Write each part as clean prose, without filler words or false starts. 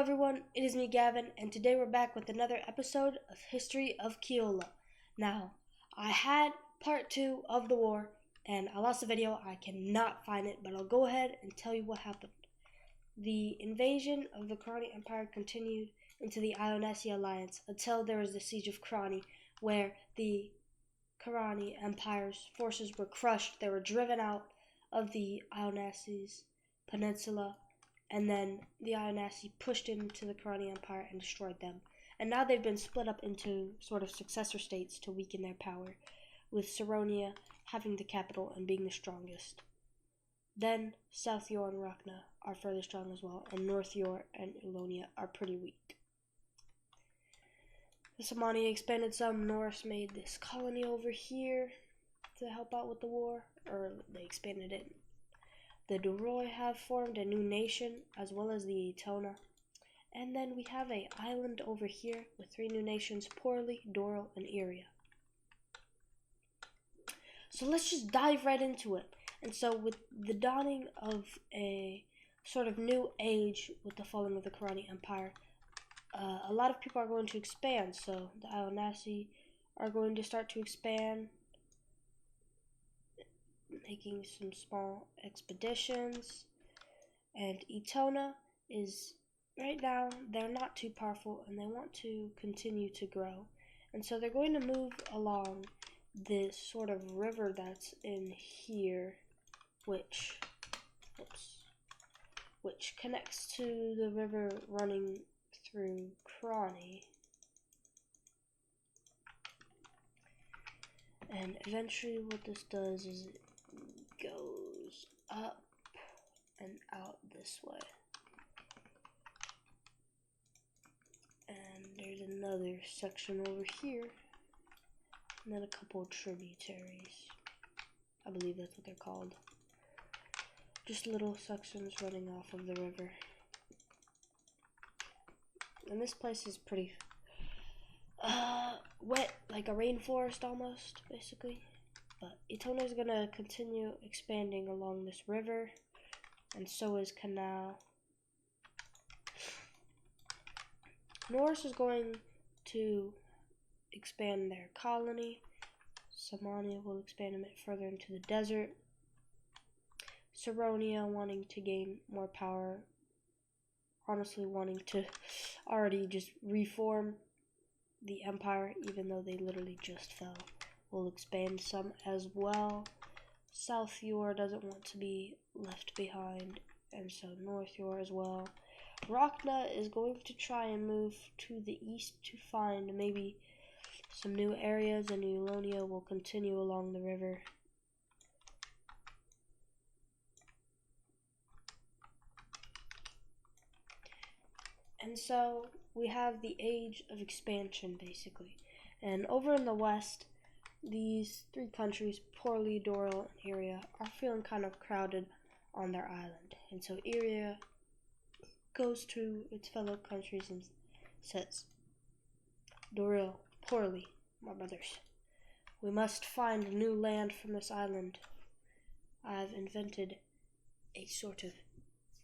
everyone, it is me Gavin, and today we're back with another episode of History of Kiola. Now, I had part 2 of the war, and I lost the video. I cannot find it, but I'll go ahead and tell you what happened. The invasion of the Karani Empire continued into the Ionasia Alliance until there was the Siege of Karani, where the Karani Empire's forces were crushed. They were driven out of the Ionasia's peninsula, and then the Ionasi pushed into the Karani Empire and destroyed them. And now they've been split up into sort of successor states to weaken their power, with Saronia having the capital and being the strongest. Then South Yor and Rakna are further strong as well, and North Yor and Ilonia are pretty weak. The Samani expanded some. Norse made this colony over here to help out with the war, or they expanded it. The Doroi have formed a new nation, as well as the Etona. And then we have an island over here with 3 new nations, Porli, Doral, and Iria. So let's just dive right into it. And so with the dawning of a sort of new age with the falling of the Karani Empire, a lot of people are going to expand. So the Ionasi are going to start to expand, making some small expeditions. And Etona is, right now, they're not too powerful and they want to continue to grow. And so they're going to move along this sort of river that's in here, which connects to the river running through Karani. And eventually what this does is it goes up and out this way. And there's another section over here. And then a couple of tributaries. I believe that's what they're called. Just little sections running off of the river. And this place is pretty wet, like a rainforest almost, basically. But Etona is going to continue expanding along this river, and so is Canal. Norse is going to expand their colony. Samania will expand a bit further into the desert. Saronia wanting to gain more power, honestly wanting to already just reform the empire, even though they literally just fell. Will expand some as well. South Yor doesn't want to be left behind, and so North Yor as well. Rakna is going to try and move to the east to find maybe some new areas, and Ilonia will continue along the river. And so we have the age of expansion, basically. And over in the west, these 3 countries, Porli, Doral, and Iria, are feeling kind of crowded on their island. And so Iria goes to its fellow countries and says, Doral, Porli, my brothers, we must find new land from this island. I've invented a sort of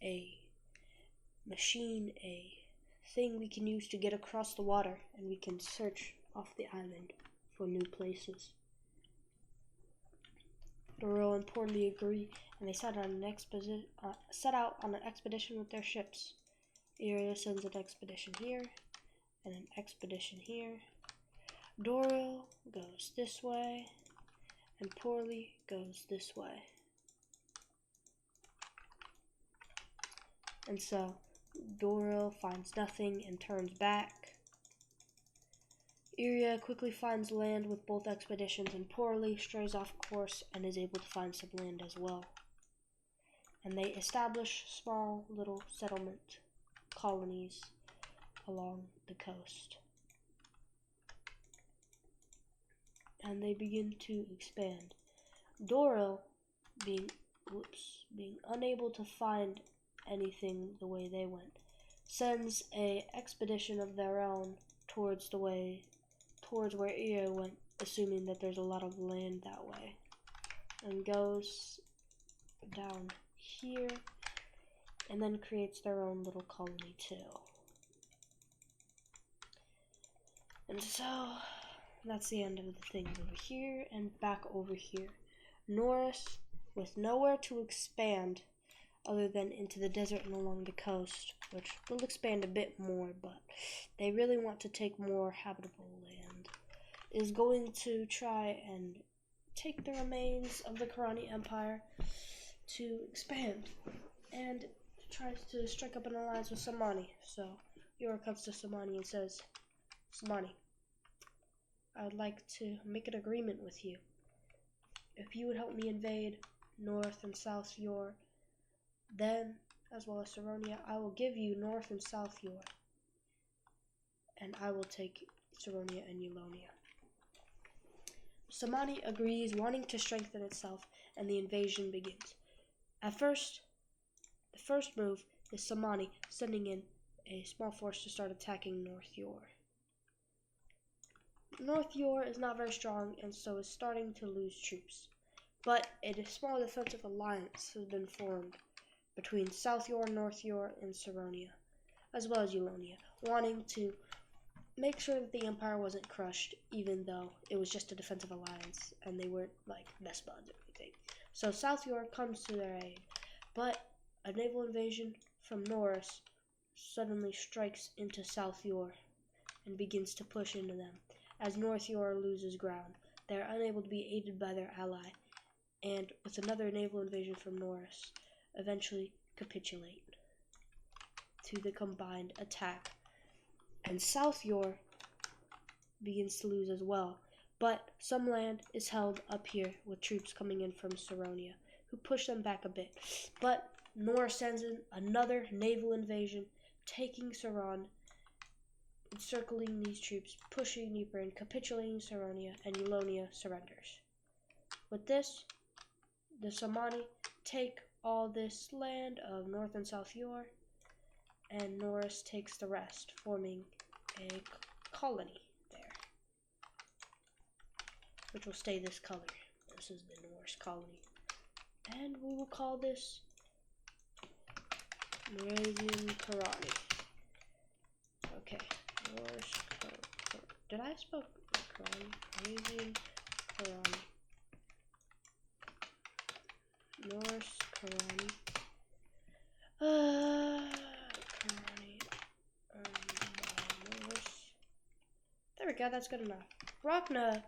a machine, a thing we can use to get across the water, and we can search off the island for new places. Doral and Portly agree, and they set out on an expedition with their ships. Iria sends an expedition here, and an expedition here. Doral goes this way, and Portly goes this way. And so Doral finds nothing and turns back. Iria quickly finds land with both expeditions, and Portly strays off course and is able to find some land as well. And they establish small little settlement colonies along the coast. And they begin to expand. Doral, being unable to find anything the way they went, sends a expedition of their own towards where Iria went, assuming that there's a lot of land that way, and goes down here and then creates their own little colony too. And so that's the end of the things over here and back over here. Norris, with nowhere to expand other than into the desert and along the coast, which will expand a bit more, but they really want to take more habitable land, is going to try and take the remains of the Karani Empire to expand, and tries to strike up an alliance with Samani. So Yor comes to Samani and says, Samani, I would like to make an agreement with you. If you would help me invade North and South Yor, then, as well as Saronia, I will give you North and South Yor, and I will take Saronia and Eulonia. Samani agrees, wanting to strengthen itself, and the invasion begins. At first, the first move is Samani sending in a small force to start attacking North Yor. North Yor is not very strong, and so is starting to lose troops. But a small defensive alliance has been formed between South Yor, North Yor, and Saronia, as well as Eulonia, wanting to make sure that the empire wasn't crushed, even though it was just a defensive alliance and they weren't like best buds or anything. So South Yor comes to their aid, but a naval invasion from Norris suddenly strikes into South Yor and begins to push into them. As North Yor loses ground, they are unable to be aided by their ally, and with another naval invasion from Norris, eventually capitulate to the combined attack. And South Yor begins to lose as well, but some land is held up here with troops coming in from Saronia, who push them back a bit. But Norris sends in another naval invasion, taking Saran, encircling these troops, pushing deeper and capitulating Saronia, and Eulonia surrenders. With this, the Samani take all this land of North and South Yor, and Norris takes the rest, forming a colony there, which will stay this color. This is the Norris colony, and we will call this Norasian Karani. Okay, Norris. Did I spell Karani? Norasian Karani. Norris Karani. Karani. Norris. There we go, that's good enough. Rachna,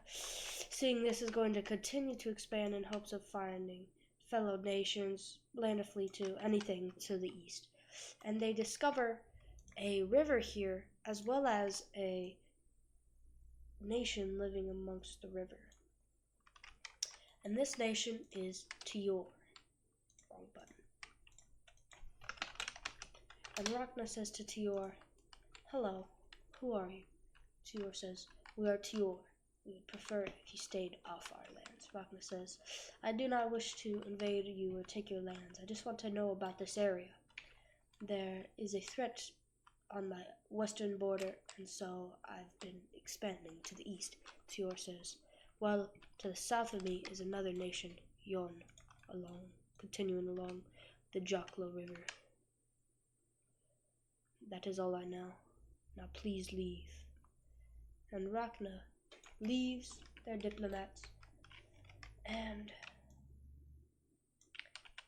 seeing this, is going to continue to expand in hopes of finding fellow nations, land to flee to, anything to the east. And they discover a river here, as well as a nation living amongst the river. And this nation is Tior. Wrong button. And Rachna says to Tior, hello, who are you? Tior says, we are Tior. We would prefer it if you stayed off our lands. Rachna says, I do not wish to invade you or take your lands. I just want to know about this area. There is a threat on my western border, and so I've been expanding to the east. Tior says, well, to the south of me is another nation, Yon, continuing along the Joklo River. That is all I know. Now please leave. And Rachna leaves their diplomats and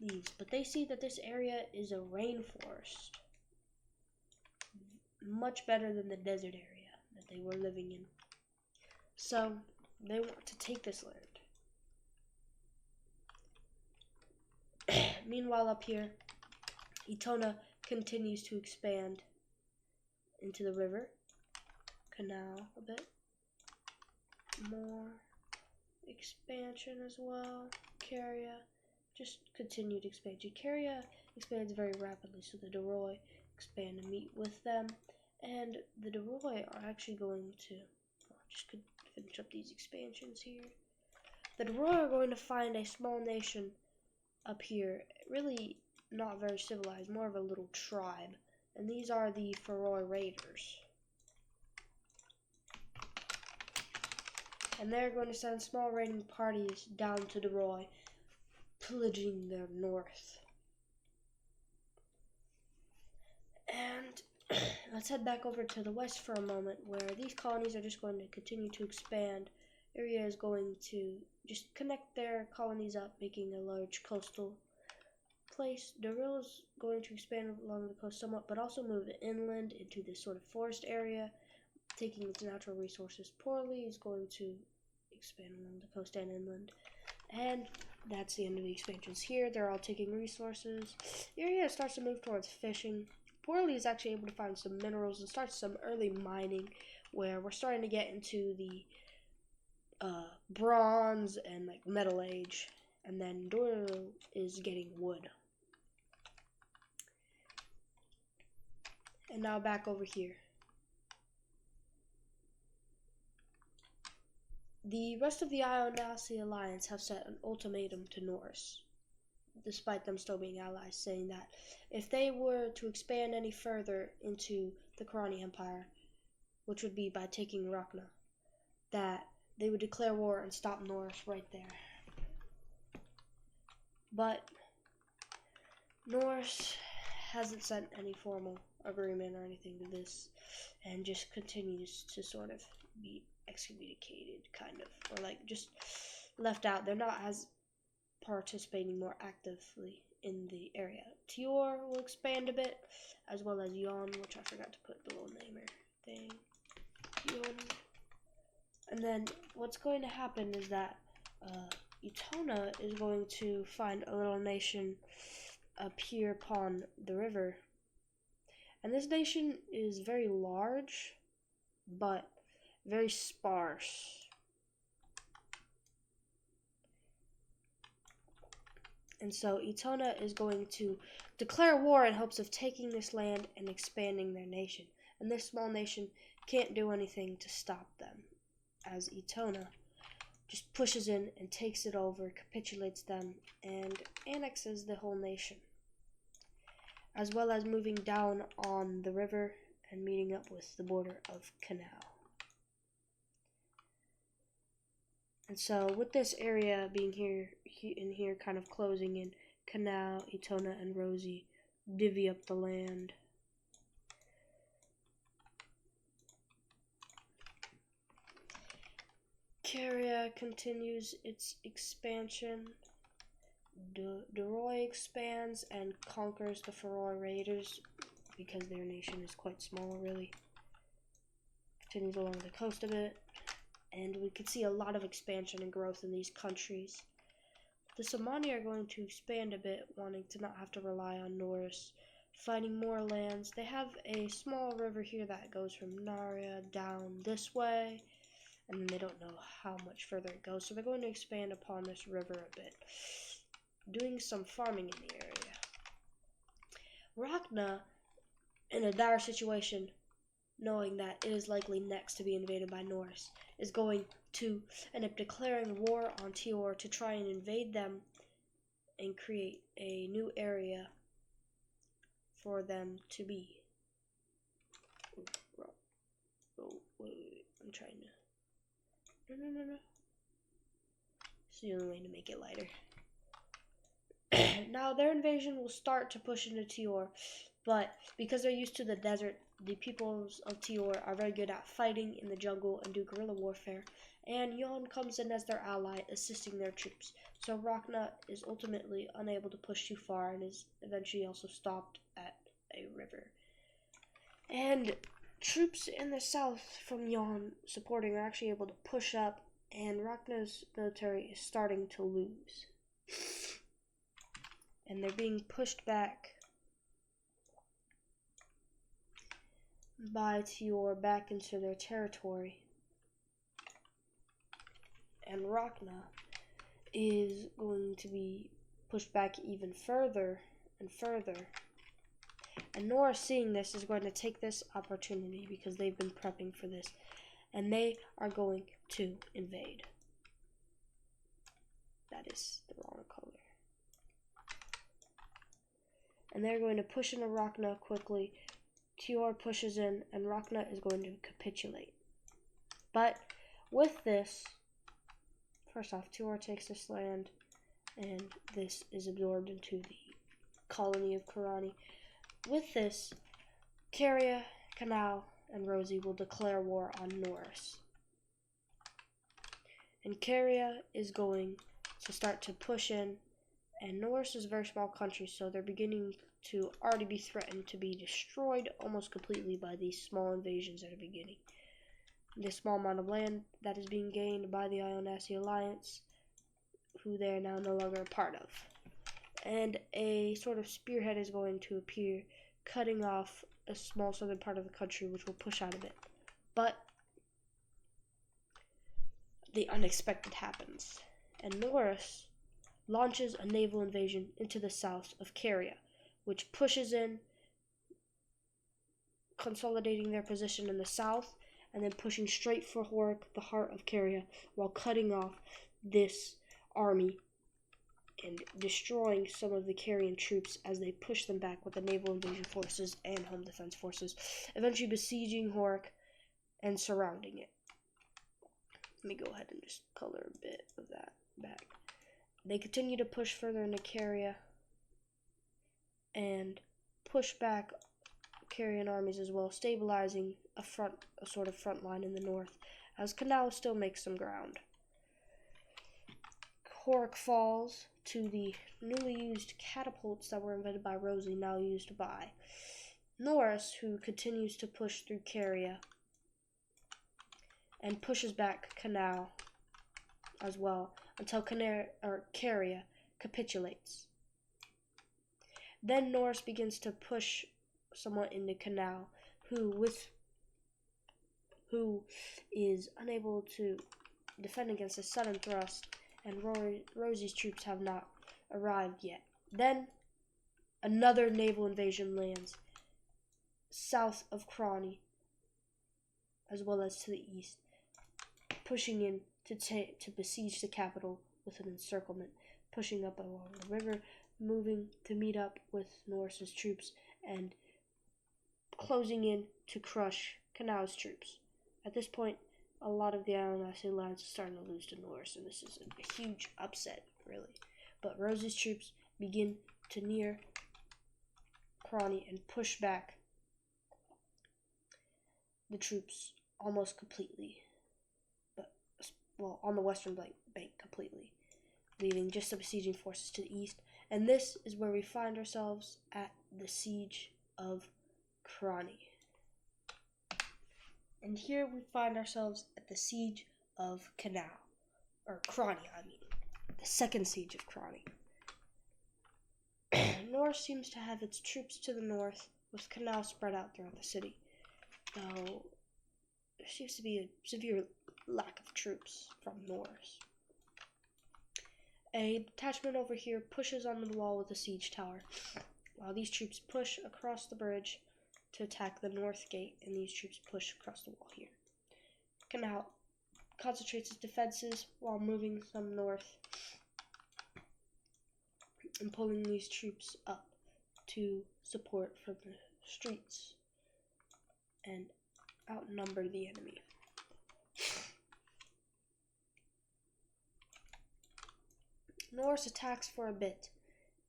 leaves. But they see that this area is a rainforest. Much better than the desert area that they were living in. So they want to take this land. Meanwhile, up here, Itona continues to expand into the river canal a bit. More expansion as well. Caria, just continued expansion. Caria expands very rapidly, so the Doroi expand and meet with them. And the Doroi are actually going to, just could finish up these expansions here. The Doroi are going to find a small nation up here, really not very civilized, more of a little tribe. And these are the Feroi Raiders. And they're going to send small raiding parties down to Doroi, pillaging their north. And Let's head back over to the west for a moment, where these colonies are just going to continue to expand. Area is going to just connect their colonies up, making a large coastal place. Daril is going to expand along the coast somewhat, but also move inland into this sort of forest area, taking its natural resources. Poorly is going to expand along the coast and inland. And that's the end of the expansions here. They're all taking resources. The area starts to move towards fishing. Poorly is actually able to find some minerals and start some early mining, where we're starting to get into the bronze and like metal age. And then Doril is getting wood. And now back over here. The rest of the Ionasi alliance have set an ultimatum to Norse, despite them still being allies, saying that if they were to expand any further into the Kharani Empire, which would be by taking Rakna, that they would declare war and stop Norse right there. But Norse hasn't sent any formal agreement or anything to this, and just continues to sort of be excommunicated, kind of, or like just left out. They're not as participating more actively in the area. Tior will expand a bit, as well as Yon, which I forgot to put the little namer thing. Yon. And then what's going to happen is that Utona is going to find a little nation up here upon the river. And this nation is very large, but very sparse. And so Etona is going to declare war in hopes of taking this land and expanding their nation. And this small nation can't do anything to stop them, as Etona just pushes in and takes it over, capitulates them, and annexes the whole nation, as well as moving down on the river and meeting up with the border of Canal. And so with this area being here kind of closing in, Canal, Etona, and Rosie divvy up the land. Caria continues its expansion. Deroy expands and conquers the Faroe Raiders because their nation is quite small, really. Continues along the coast a bit, and we can see a lot of expansion and growth in these countries. The Somani are going to expand a bit, wanting to not have to rely on Norse, finding more lands. They have a small river here that goes from Naria down this way, and then they don't know how much further it goes, so they're going to expand upon this river a bit, doing some farming in the area. Rakna, in a dire situation, knowing that it is likely next to be invaded by Norse, is going to end up declaring war on Tior to try and invade them and create a new area for them to be. Oh, wait, I'm trying to... No. It's the only way to make it lighter. Now, their invasion will start to push into Tior, but because they're used to the desert, the peoples of Tior are very good at fighting in the jungle and do guerrilla warfare, and Yon comes in as their ally, assisting their troops. So Rakna is ultimately unable to push too far and is eventually also stopped at a river. And troops in the south from Yon supporting are actually able to push up, and Rakna's military is starting to lose. And they're being pushed back by Tior back into their territory. And Rakna is going to be pushed back even further and further. And Nora, seeing this, is going to take this opportunity because they've been prepping for this. And they are going to invade. That is the wrong color. And they're going to push into Rakna quickly. Tior pushes in, and Rakna is going to capitulate. But with this, first off, Tior takes this land, and this is absorbed into the colony of Kharani. With this, Caria Canal and Rosie will declare war on Norris. And Caria is going to start to push in, and Norris is a very small country, so they're beginning to already be threatened to be destroyed almost completely by these small invasions that are beginning. The small amount of land that is being gained by the Ionasia Alliance, who they are now no longer a part of. And a sort of spearhead is going to appear, cutting off a small southern part of the country, which will push out of it. But the unexpected happens, and Norris launches a naval invasion into the south of Caria, which pushes in, consolidating their position in the south, and then pushing straight for Hork, the heart of Caria, while cutting off this army and destroying some of the Carian troops as they push them back with the naval invasion forces and home defense forces, eventually besieging Hork and surrounding it. Let me go ahead and just color a bit of that back. They continue to push further into Caria and push back Carian armies as well, stabilizing a sort of front line in the north, as Canal still makes some ground. Hork falls to the newly used catapults that were invented by Rosie, now used by Norris, who continues to push through Caria and pushes back Canal as well until Caria capitulates. Then Norris begins to push somewhat into Canal, who is unable to defend against a sudden thrust, and Rosie's troops have not arrived yet. Then another naval invasion lands south of Crony, as well as to the east, pushing in to besiege the capital with an encirclement, pushing up along the river, moving to meet up with Norris's troops, and closing in to crush Canal's troops. At this point, a lot of the Ionasia Alliance is starting to lose to Norris, and this is a huge upset, really. But Rosie's troops begin to near Crony and push back the troops almost completely, on the western bank completely, leaving just the besieging forces to the east. And this is where we find ourselves at the siege of Crony. And here we find ourselves at the siege of Crony, the second siege of Crony. Norris seems to have its troops to the north, with Canal spread out throughout the city, though there seems to be a severe lack of troops from Norris. A detachment over here pushes onto the wall with a siege tower, while these troops push across the bridge to attack the north gate, and these troops push across the wall here. Canal concentrates its defenses while moving some north and pulling these troops up to support from the streets and outnumber the enemy. Norris attacks for a bit,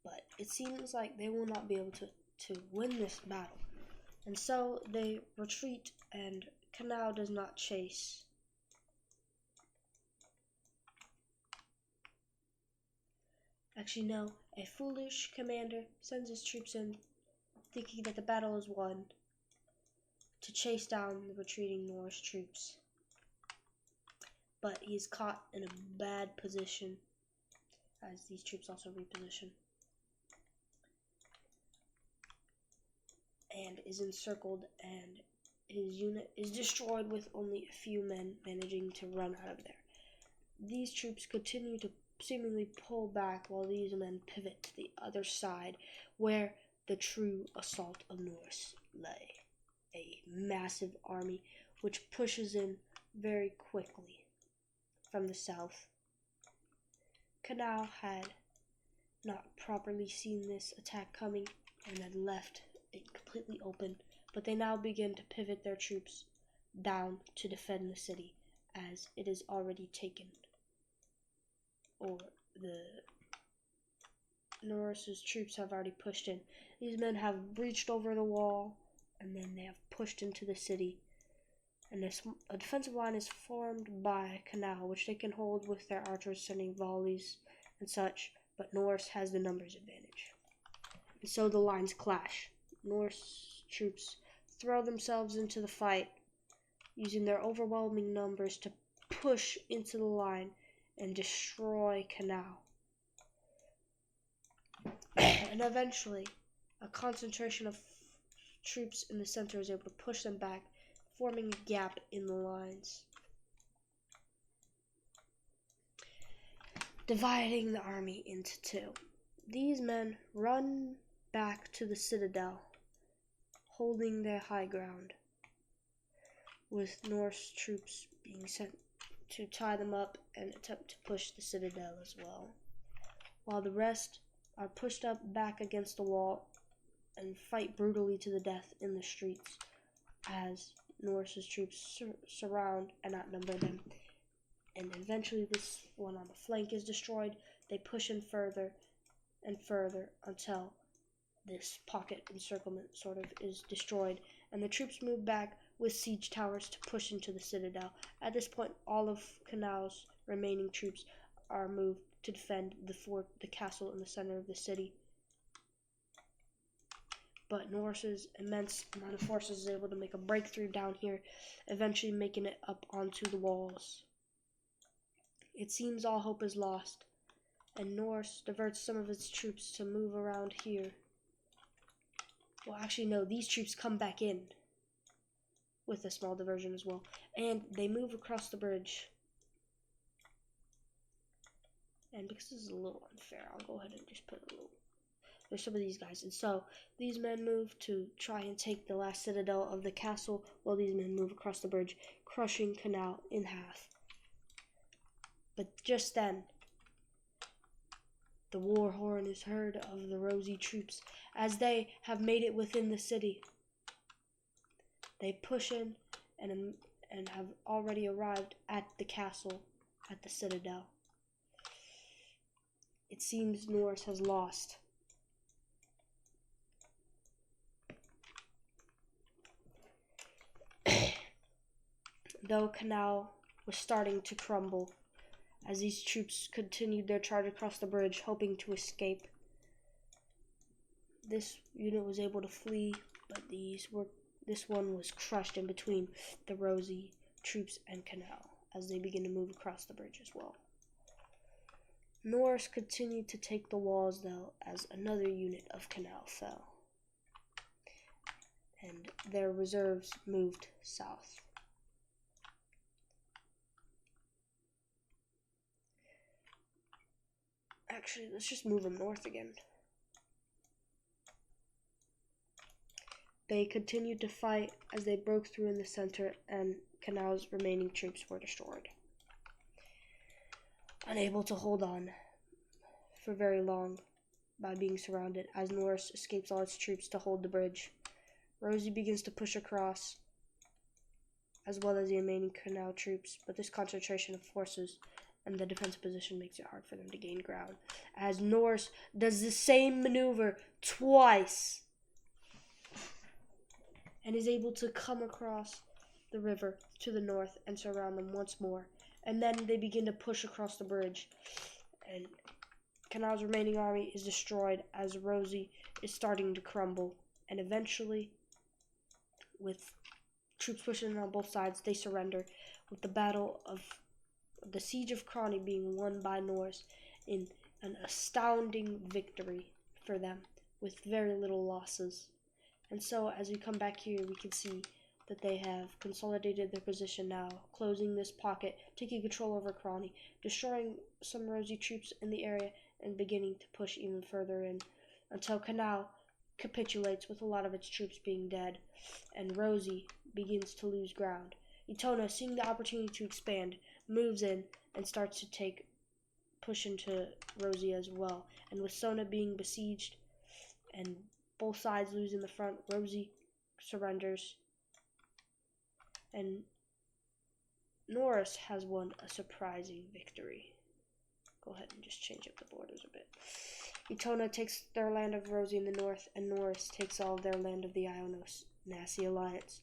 but it seems like they will not be able to win this battle. And so they retreat, and Canal does not chase. Actually, no. A foolish commander sends his troops in, thinking that the battle is won, to chase down the retreating Norris troops. But he is caught in a bad position, as these troops also reposition, and is encircled, and his unit is destroyed with only a few men managing to run out of there. These troops continue to seemingly pull back while these men pivot to the other side, where the true assault of Norris lay. A massive army which pushes in very quickly from the south. Canal had not properly seen this attack coming and had left it completely open, but they now begin to pivot their troops down to defend the city, as it is already taken, or the Norris's troops have already pushed in. These men have breached over the wall and then they have pushed into the city. And a defensive line is formed by Canal, which they can hold with their archers sending volleys and such, but Norse has the numbers advantage. And so the lines clash. Norse troops throw themselves into the fight, using their overwhelming numbers to push into the line and destroy Canal. And eventually, a concentration of troops in the center is able to push them back, forming a gap in the lines, dividing the army into two. These men run back to the citadel, holding their high ground, with Norse troops being sent to tie them up and attempt to push the citadel as well, while the rest are pushed up back against the wall and fight brutally to the death in the streets as Norse's troops surround and outnumber them. And eventually this one on the flank is destroyed. They push in further and further until this pocket encirclement sort of is destroyed, and the troops move back with siege towers to push into the citadel. At this point, all of Canal's remaining troops are moved to defend the castle in the center of the city. But Norse's immense amount of forces is able to make a breakthrough down here, eventually making it up onto the walls. It seems all hope is lost, and Norse diverts some of its troops to move around here. Well, actually, no, these troops come back in with a small diversion as well, and they move across the bridge. And because this is a little unfair, I'll go ahead and just put a little. There's some of these guys, and so these men move to try and take the last citadel of the castle, while these men move across the bridge, crushing Canal in half. But just then, the war horn is heard of the Rosy troops as they have made it within the city. They push in and have already arrived at the castle, at the citadel. It seems Norse has lost. Though Canal was starting to crumble as these troops continued their charge across the bridge, hoping to escape. This unit was able to flee, but this one was crushed in between the Rosy troops and Canal as they begin to move across the bridge as well. Norse continued to take the walls, though, as another unit of Canal fell, and their reserves moved south. Actually, let's just move them north again. They continued to fight as they broke through in the center, and Canal's remaining troops were destroyed. Unable to hold on for very long by being surrounded, as Norse escapes all its troops to hold the bridge, Rosie begins to push across, as well as the remaining Canal troops, but this concentration of forces and the defensive position makes it hard for them to gain ground, as Norse does the same maneuver twice and is able to come across the river to the north and surround them once more. And then they begin to push across the bridge, and Canal's remaining army is destroyed as Rosie is starting to crumble. And eventually, with troops pushing on both sides, they surrender, with the siege of Crony being won by Norse in an astounding victory for them, with very little losses. And so, as we come back here, we can see that they have consolidated their position now, closing this pocket, taking control over Crony, destroying some Rosy troops in the area, and beginning to push even further in, until Canal capitulates with a lot of its troops being dead, and Rosie begins to lose ground. Etona, seeing the opportunity to expand, moves in and starts to push into Rosie as well. And with Sona being besieged and both sides losing the front, Rosie surrenders, and Norse has won a surprising victory. Go ahead and just change up the borders a bit. Etona takes their land of Rosie in the north, and Norse takes all of their land of the Ionos nasty alliance.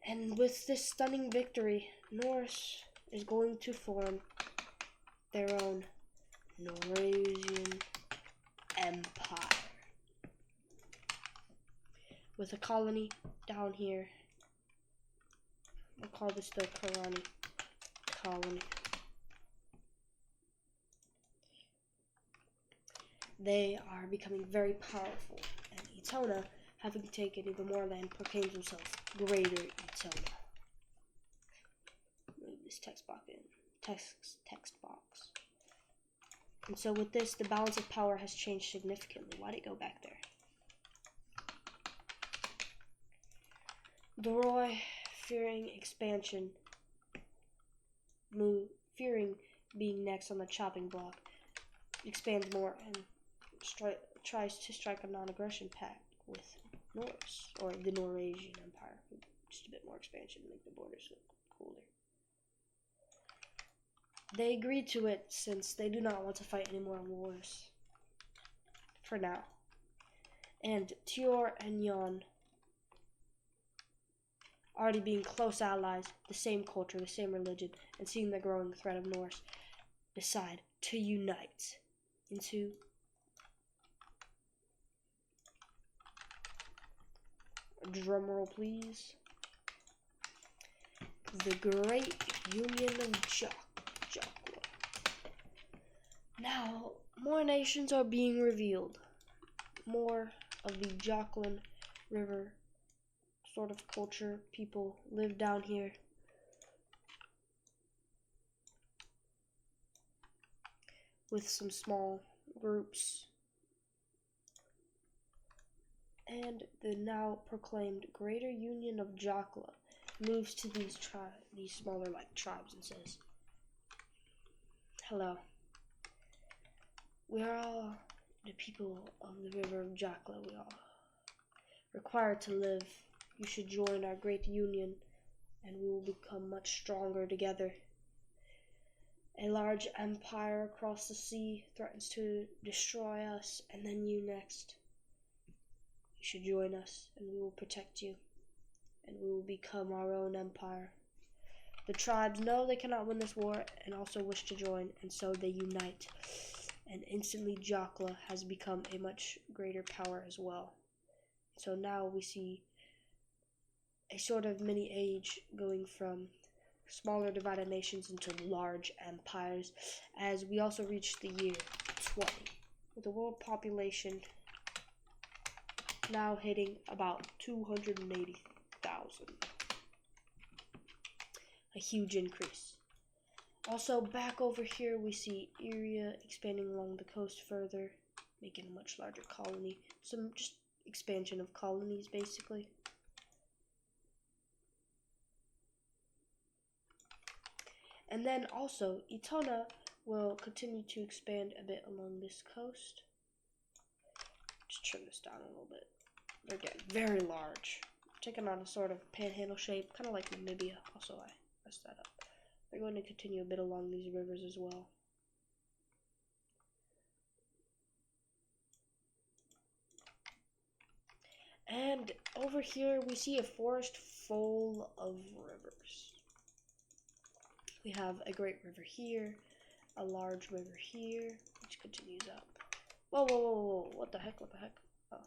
And with this stunning victory, Norse is going to form their own Norasian Empire. With a colony down here. I'll call this the Karani colony. They are becoming very powerful, and Etona, having taken even more land, proclaims themselves Greater Etona. Move this text box in. Text box. And so with this, the balance of power has changed significantly. Why'd it go back there? Doroi, fearing expansion, fearing being next on the chopping block, expands more and tries to strike a non-aggression pact with Norse, or the Norasian Empire. Just a bit more expansion to make the borders look cooler. They agreed to it since they do not want to fight any more wars. For now. And Tior and Yon, already being close allies, the same culture, the same religion, and seeing the growing threat of Norse, decide to unite into drumroll please, the Great Union of Jokla. Now, more nations are being revealed. More of the Joklan River sort of culture people live down here. With some small groups. And the now proclaimed Greater Union of Jokla moves to these smaller tribes and says, "Hello. We are all the people of the river of Jokla. We are required to live. You should join our great union, and we will become much stronger together. A large empire across the sea threatens to destroy us, and then you next. You should join us, and we will protect you, and we will become our own empire." The tribes know they cannot win this war and also wish to join, and so they unite. And instantly Jokla has become a much greater power as well. So now we see a sort of mini age going from smaller divided nations into large empires, as we also reach the year 20, with the world population now hitting about 280,000. A huge increase. Also, back over here, we see Iria expanding along the coast further, making a much larger colony. Some just expansion of colonies, basically. And then also, Etona will continue to expand a bit along this coast. Just trim this down a little bit. They're getting very large. Taking on a sort of panhandle shape, kind of like Namibia. Also, I messed that up. They're going to continue a bit along these rivers as well. And over here, we see a forest full of rivers. We have a great river here, a large river here, which continues up. Whoa, whoa, whoa, whoa, what the heck, Oh.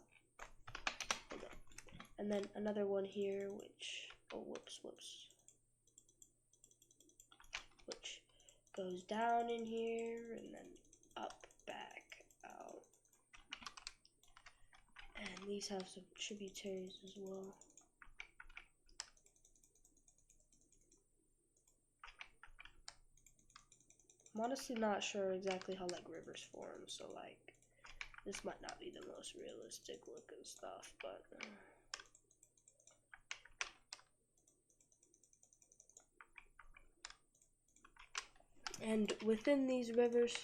Hold on. And then another one here, which, whoops. Which goes down in here, and then up, back, out. And these have some tributaries as well. I'm honestly not sure exactly how rivers form, so this might not be the most realistic looking stuff, but and within these rivers,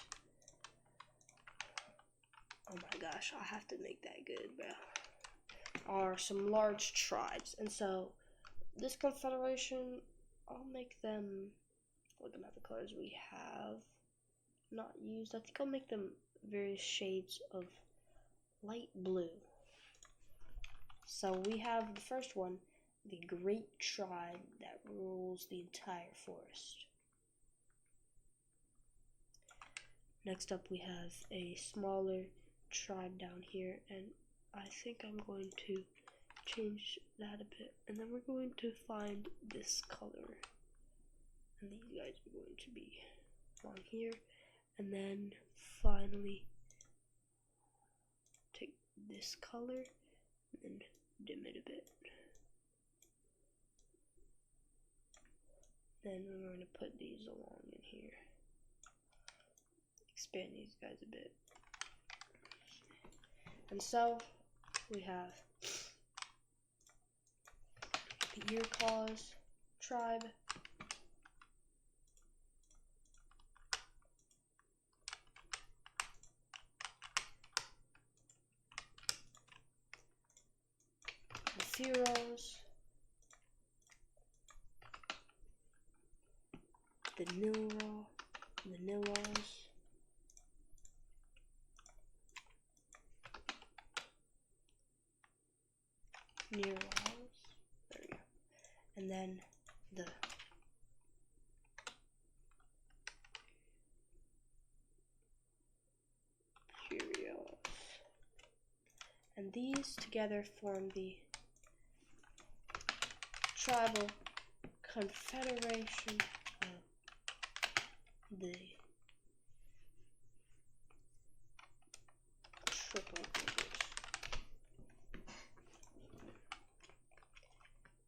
oh my gosh, I have to make that good, bro, are some large tribes. And so this confederation, I'll make them, looking at the colors we have not used, I think I'll make them various shades of light blue. So we have the first one, the Great Tribe that rules the entire forest. Next up we have a smaller tribe down here, and I think I'm going to change that a bit, and then we're going to find this color, and these guys are going to be along here, and then finally take this color and dim it a bit. Then we're going to put these along in here, expand these guys a bit, and so we have the Iroquois tribe, the Furos, the Nilros, there we go, and then the Curios, and these together form the Tribal Confederation of the Triple Rivers.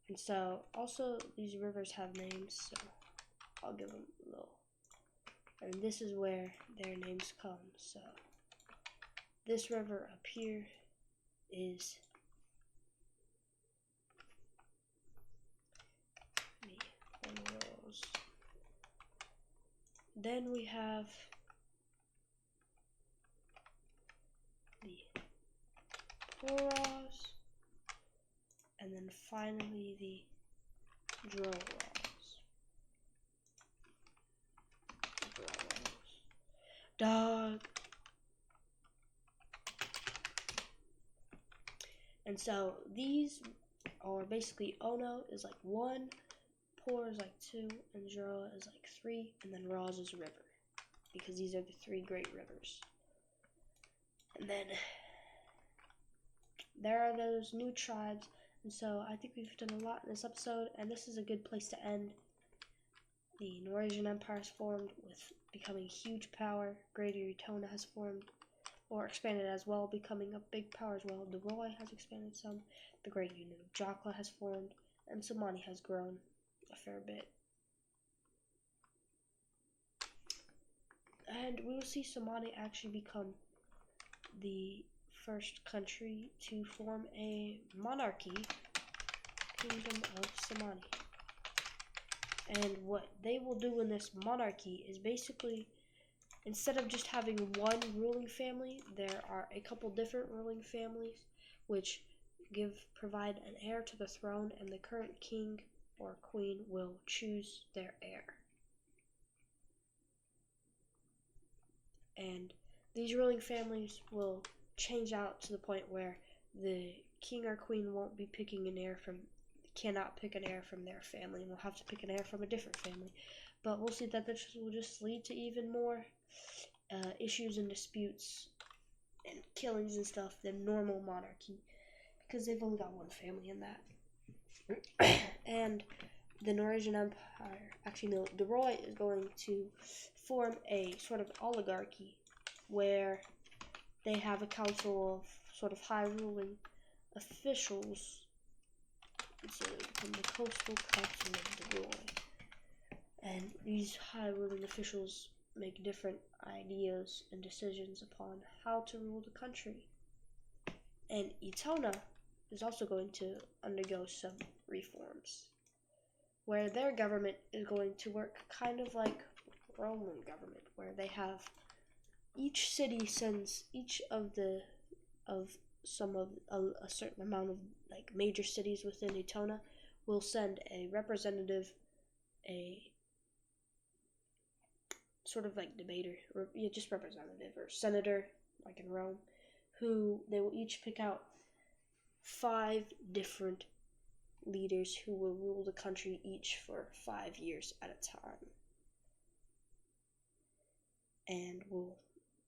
And so, also, these rivers have names, so I'll give them a little. And this is where their names come. So, this river up here is one of those. Then we have the Poros, and then finally the Droros. Dog. And so these are basically Ono is like 1, Por is like 2, and Jura is like 3, and then Raz is a river, because these are the 3 great rivers. And then there are those new tribes, and so I think we've done a lot in this episode, and this is a good place to end. The Norasian Empire has formed, with becoming a huge power. Greater Etona has formed, or expanded as well, becoming a big power as well. The Roy has expanded some. The Great Union of Jokla has formed, and Somani has grown a fair bit. And we will see Somani actually become the first country to form a monarchy, Kingdom of Somani. And what they will do in this monarchy is basically, instead of just having one ruling family, there are a couple different ruling families which provide an heir to the throne, and the current king or queen will choose their heir. And these ruling families will change out to the point where the king or queen won't be cannot pick an heir from their family, and will have to pick an heir from a different family. But we'll see that this will just lead to even more issues and disputes and killings and stuff than normal monarchy, because they've only got one family in that. And the Norasian Empire, actually no, the Roy is going to form a sort of oligarchy where they have a council of sort of high ruling officials. So from the Coastal Council of the Roy. And these high ruling officials make different ideas and decisions upon how to rule the country. And Etona is also going to undergo some reforms, where their government is going to work kind of like Roman government, where they have each city sends each of a certain amount of like major cities within Etona will send a representative, a sort of like debater, or just representative or senator, like in Rome, who they will each pick out 5 different leaders who will rule the country each for 5 years at a time. And will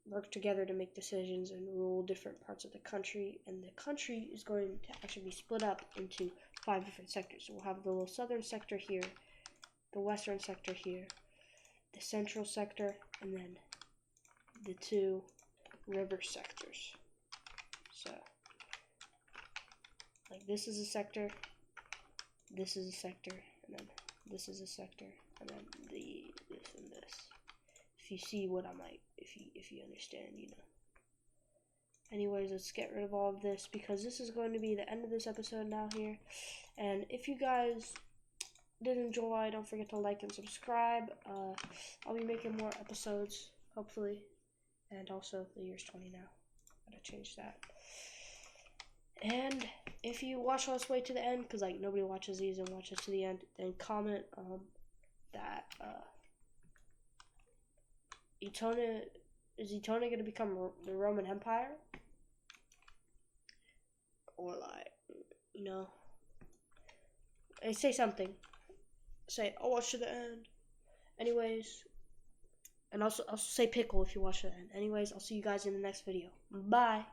work together to make decisions and rule different parts of the country. And the country is going to actually be split up into 5 different sectors. So we'll have the little southern sector here, the western sector here, the central sector, and then the 2 river sectors. So, like, this is a sector, this is a sector, and then this is a sector, and then this and this. If you see what I might, if you understand, you know. Anyways, let's get rid of all of this, because this is going to be the end of this episode now here. And if you guys did enjoy, don't forget to like and subscribe. I'll be making more episodes, hopefully. And also, the year's 20 now. Gotta change that. And if you watch all this way to the end, because like nobody watches these and watches to the end, then comment that is Etona gonna become the Roman Empire? Or like, you know, say something. Say, I'll watch to the end. Anyways, and also say pickle if you watch to the end. Anyways, I'll see you guys in the next video. Bye.